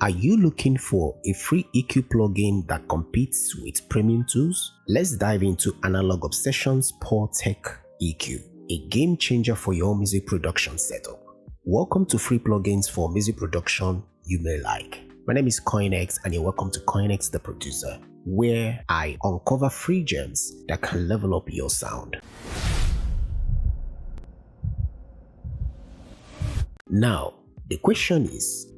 Are you looking for a free EQ plugin that competes with premium tools? Let's dive into Analog Obsession's Poortec EQ, a game changer for your music production setup. Welcome to free plugins for music production you may like. My name is CoinX and you're welcome to CoinX the Producer, where I uncover free gems that can level up your sound. Now, the question is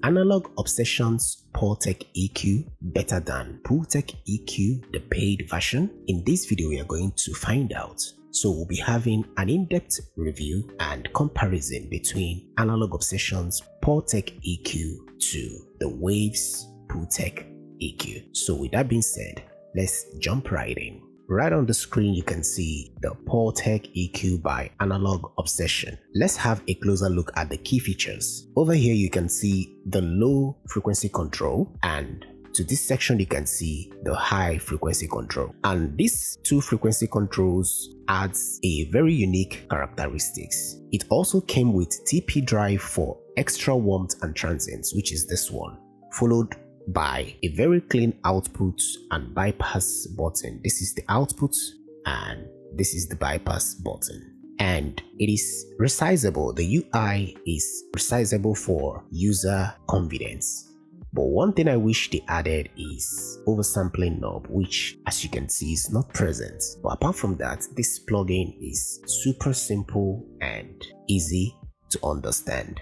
Analog Obsession's Poortec EQ better than Ptech EQ, the paid version? In this video, we are going to find out. So we'll be having an in-depth review and comparison between Analog Obsession's Poortec EQ to the Waves Ptech EQ. So with that being said, let's jump right in. Right on the screen, you can see the Poortec EQ by Analog Obsession. Let's have a closer look at the key features. Over here, you can see the low frequency control, and to this section, you can see the high frequency control. And these two frequency controls adds a very unique characteristics. It also came with TP drive for extra warmth and transients, which is this one, followed by a very clean output and bypass button. This is the output and this is the bypass button, and it is resizable. The UI is resizable for user convenience. But one thing I wish they added is oversampling knob, which as you can see is not present. But apart from that, this plugin is super simple and easy to understand.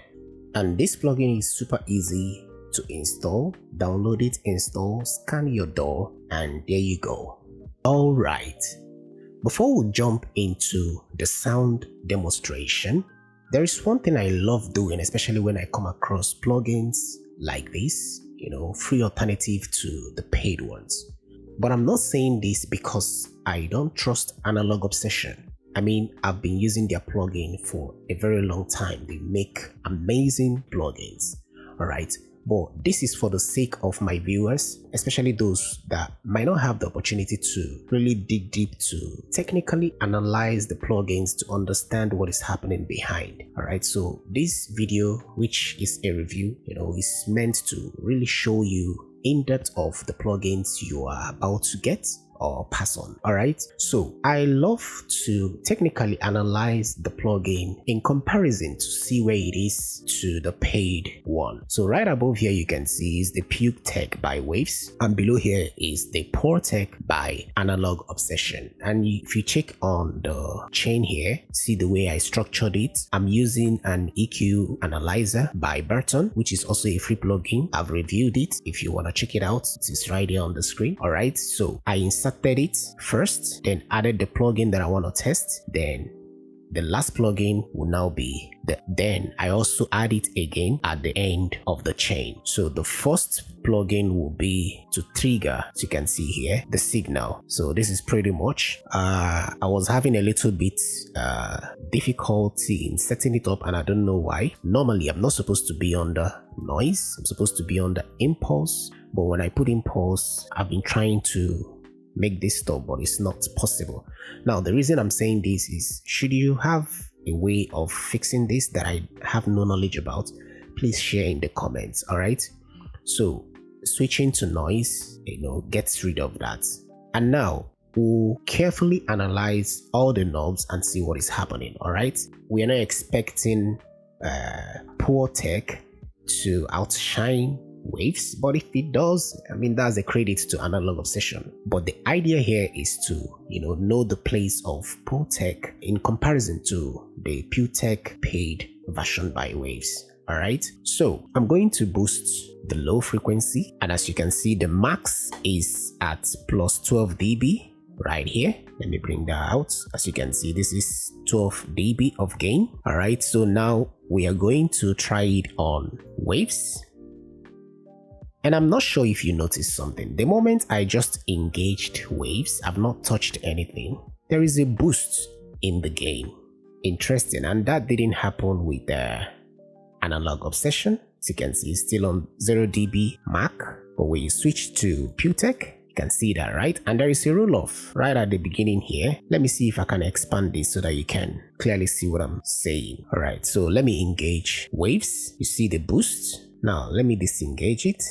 And this plugin is super easy to install. Download it, install, scan your DAW, and there you go. Alright, before we jump into the sound demonstration, there is one thing I love doing, especially when I come across plugins like this, free alternative to the paid ones. But I'm not saying this because I don't trust Analog Obsession. I mean, I've been using their plugin for a very long time. They make amazing plugins, alright? But this is for the sake of my viewers, especially those that might not have the opportunity to really dig deep to technically analyze the plugins to understand what is happening behind. Alright, so this video, which is a review, is meant to really show you in depth of the plugins you are about to get or pass on. Alright, so I love to technically analyze the plugin in comparison to see where it is to the paid one. So right above here you can see is the Ptech by Waves, and below here is the Poortec by Analog Obsession. And if you check on the chain here, see the way I structured it. I'm using an EQ analyzer by Burton, which is also a free plugin. I've reviewed it. If you want to check it out, it is right here on the screen. Alright, so I inserted it first, then added the plugin that I want to test, then the last plugin will now be then I also add it again at the end of the chain. So the first plugin will be to trigger, as you can see here, the signal. So this is pretty much I was having a little bit difficulty in setting it up, and I don't know why. Normally I'm not supposed to be under noise, I'm supposed to be under impulse, but when I put impulse, I've been trying to make this stop, but it's not possible. Now the reason I'm saying this is, should you have a way of fixing this that I have no knowledge about, please share in the comments. Alright, so switching to noise gets rid of that. And now we'll carefully analyze all the knobs and see what is happening. Alright, we are not expecting Poortec to outshine Waves, but if it does, I mean, that's a credit to Analog Obsession. But the idea here is to know the place of Poortec in comparison to the Ptech paid version by Waves. Alright, so I'm going to boost the low frequency, and as you can see, the max is at plus 12 dB right here. Let me bring that out. As you can see, this is 12 dB of gain. Alright, so now we are going to try it on Waves. And I'm not sure if you noticed something. The moment I just engaged Waves, I've not touched anything, there is a boost in the gain. Interesting, and that didn't happen with the Analog Obsession. As you can see, it's still on 0 dB mark, but when you switch to Ptech, you can see that, right? And there is a roll-off right at the beginning here. Let me see if I can expand this so that you can clearly see what I'm saying. Alright, so let me engage Waves. You see the boost, Now let me disengage it.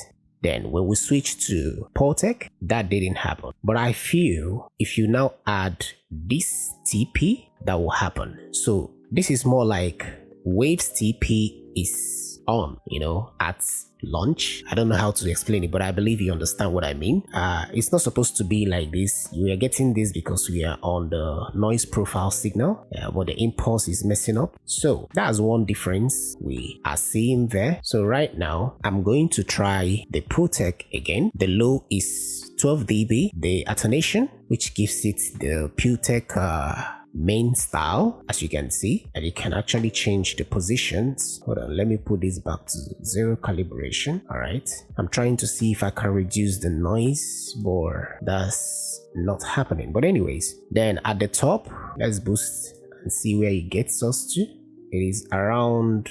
Then when we switch to Poortec, that didn't happen. But I feel if you now add this TP, that will happen. So this is more like Waves TP is on, at launch. I don't know how to explain it, but I believe you understand what I mean. It's not supposed to be like this. We are getting this because we are on the noise profile signal, but the impulse is messing up. So that's one difference we are seeing there. So right now I'm going to try the Ptech again. The low is 12 dB. The attenuation, which gives it the Ptech main style, as you can see, and you can actually change the positions. Hold on, let me put this back to 0 calibration. All right, I'm trying to see if I can reduce the noise, but that's not happening. But anyways, then at the top, let's boost and see where it gets us to. It is around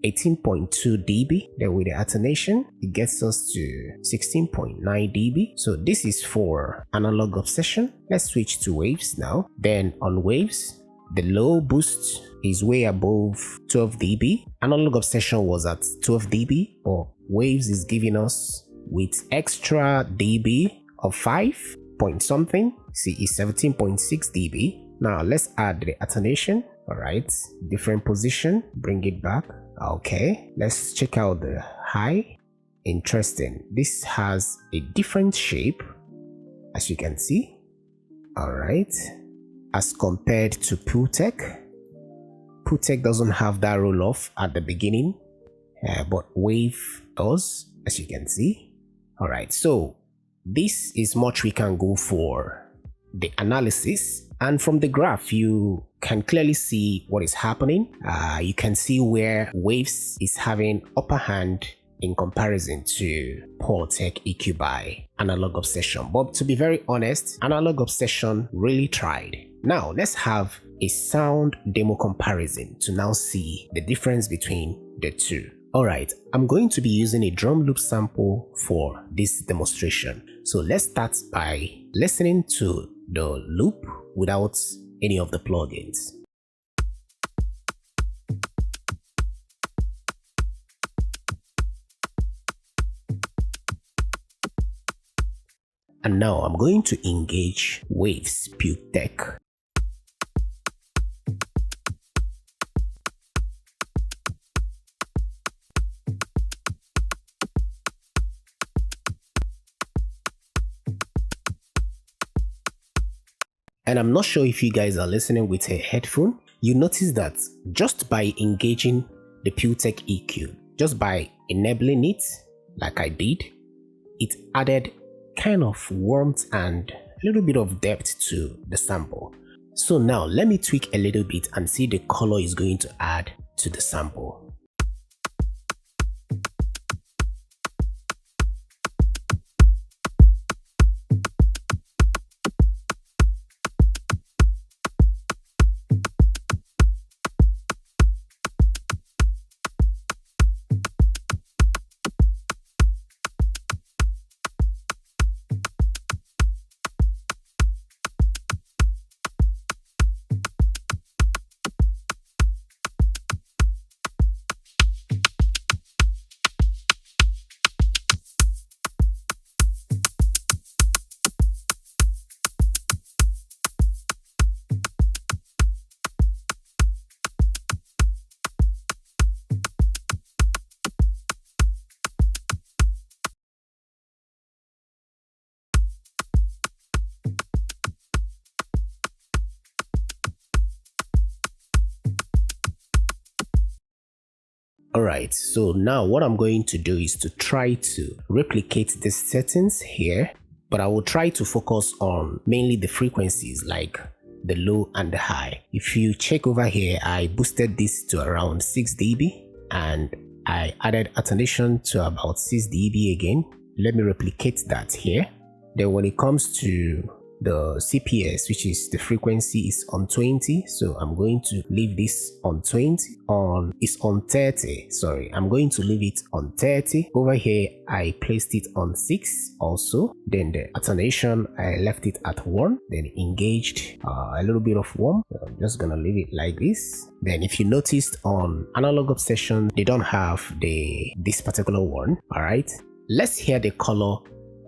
18.2 dB. Then with the attenuation, it gets us to 16.9 dB. So this is for analog obsession. Let's switch to waves now. Then on waves, the low boost is way above 12 dB. Analog obsession was at 12 dB, but waves is giving us with extra dB of 5 point something. See, it's 17.6 dB. Now let's add the attenuation. All right, different position, bring it back. Okay, let's check out the high. Interesting, this has a different shape, as you can see. All right, as compared to Ptech. Ptech doesn't have that roll off at the beginning, but Wave does, as you can see. All right, so this is much we can go for the analysis, and from the graph you can clearly see what is happening. You can see where Waves is having upper hand in comparison to Ptech EQ by Analog Obsession. But to be very honest, Analog Obsession really tried. Now let's have a sound demo comparison to now see the difference between the two. Alright, I'm going to be using a drum loop sample for this demonstration. So let's start by listening to the loop without any of the plugins. And now I'm going to engage Waves PTEQ. And I'm not sure if you guys are listening with a headphone. You notice that just by engaging the Ptech EQ, just by enabling it like I did, it added kind of warmth and a little bit of depth to the sample. So now let me tweak a little bit and see the color is going to add to the sample. Alright, so now what I'm going to do is to try to replicate the settings here, but I will try to focus on mainly the frequencies like the low and the high. If you check over here, I boosted this to around 6 dB and I added attenuation to about 6 dB again. Let me replicate that here. Then when it comes to the CPS, which is the frequency, is on 20, so I'm going to leave this on 20. It's on 30, sorry, I'm going to leave it on 30. Over here I placed it on 6 also. Then the attenuation, I left it at 1. Then engaged, a little bit of warm. So I'm just gonna leave it like this. Then if you noticed on analog obsession, they don't have this particular one. All right, let's hear the color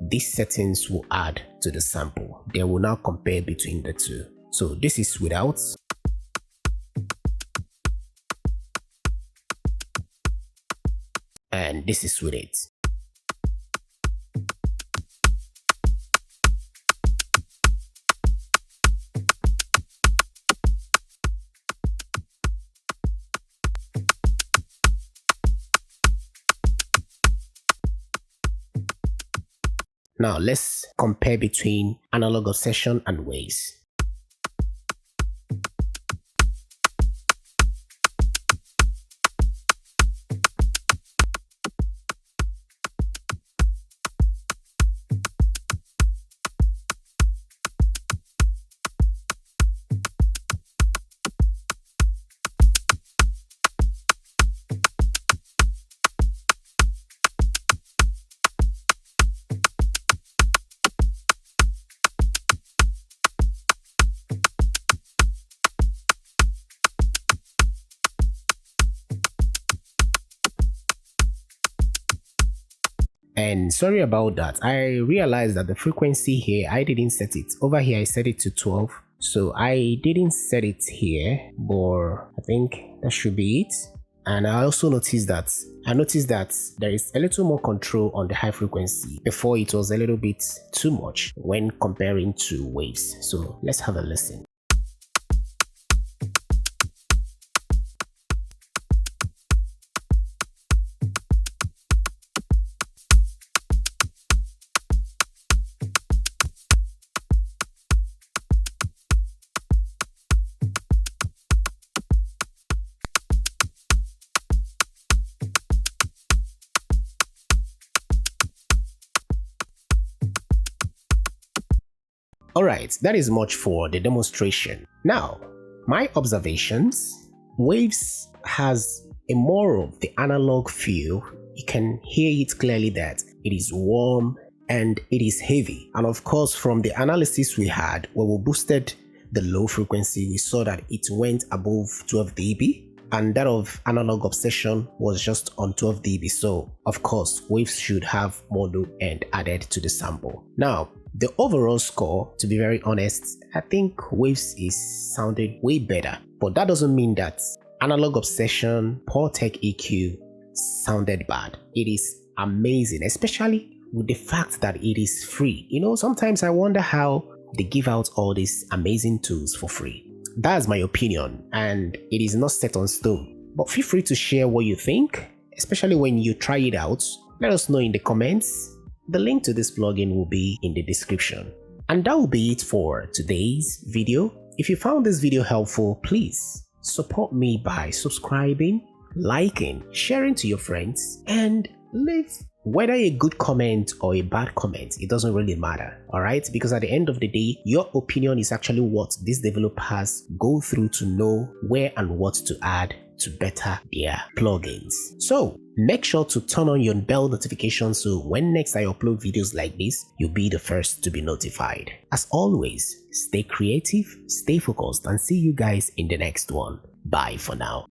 these settings will add to the sample. They will now compare between the two. So this is without, and this is with it. Now let's compare between analog obsession and waves. And sorry about that, I realized that the frequency here, I didn't set it. Over here I set it to 12, so I didn't set it here, but I think that should be it. And I also noticed that there is a little more control on the high frequency. Before it was a little bit too much when comparing to waves. So let's have a listen. Alright, that is much for the demonstration. Now, my observations. Waves has a more of the analog feel. You can hear it clearly that it is warm and it is heavy. And of course, from the analysis we had, when we boosted the low frequency, we saw that it went above 12 dB. And that of analog obsession was just on 12 dB. So of course, waves should have more low end added to the sample. Now, the overall score, to be very honest, I think waves is sounded way better. But that doesn't mean that analog obsession, Ptech EQ sounded bad. It is amazing, especially with the fact that it is free. You know, sometimes I wonder how they give out all these amazing tools for free. That's my opinion, and it is not set on stone. But feel free to share what you think, especially when you try it out. Let us know in the comments. The link to this plugin will be in the description. And that will be it for today's video. If you found this video helpful, please support me by subscribing, liking, sharing to your friends, and leave whether a good comment or a bad comment. It doesn't really matter, alright? Because at the end of the day, your opinion is actually what these developers go through to know where and what to add to better their plugins. So make sure to turn on your bell notification so when next I upload videos like this, you'll be the first to be notified. As always, stay creative, stay focused, and see you guys in the next one. Bye for now.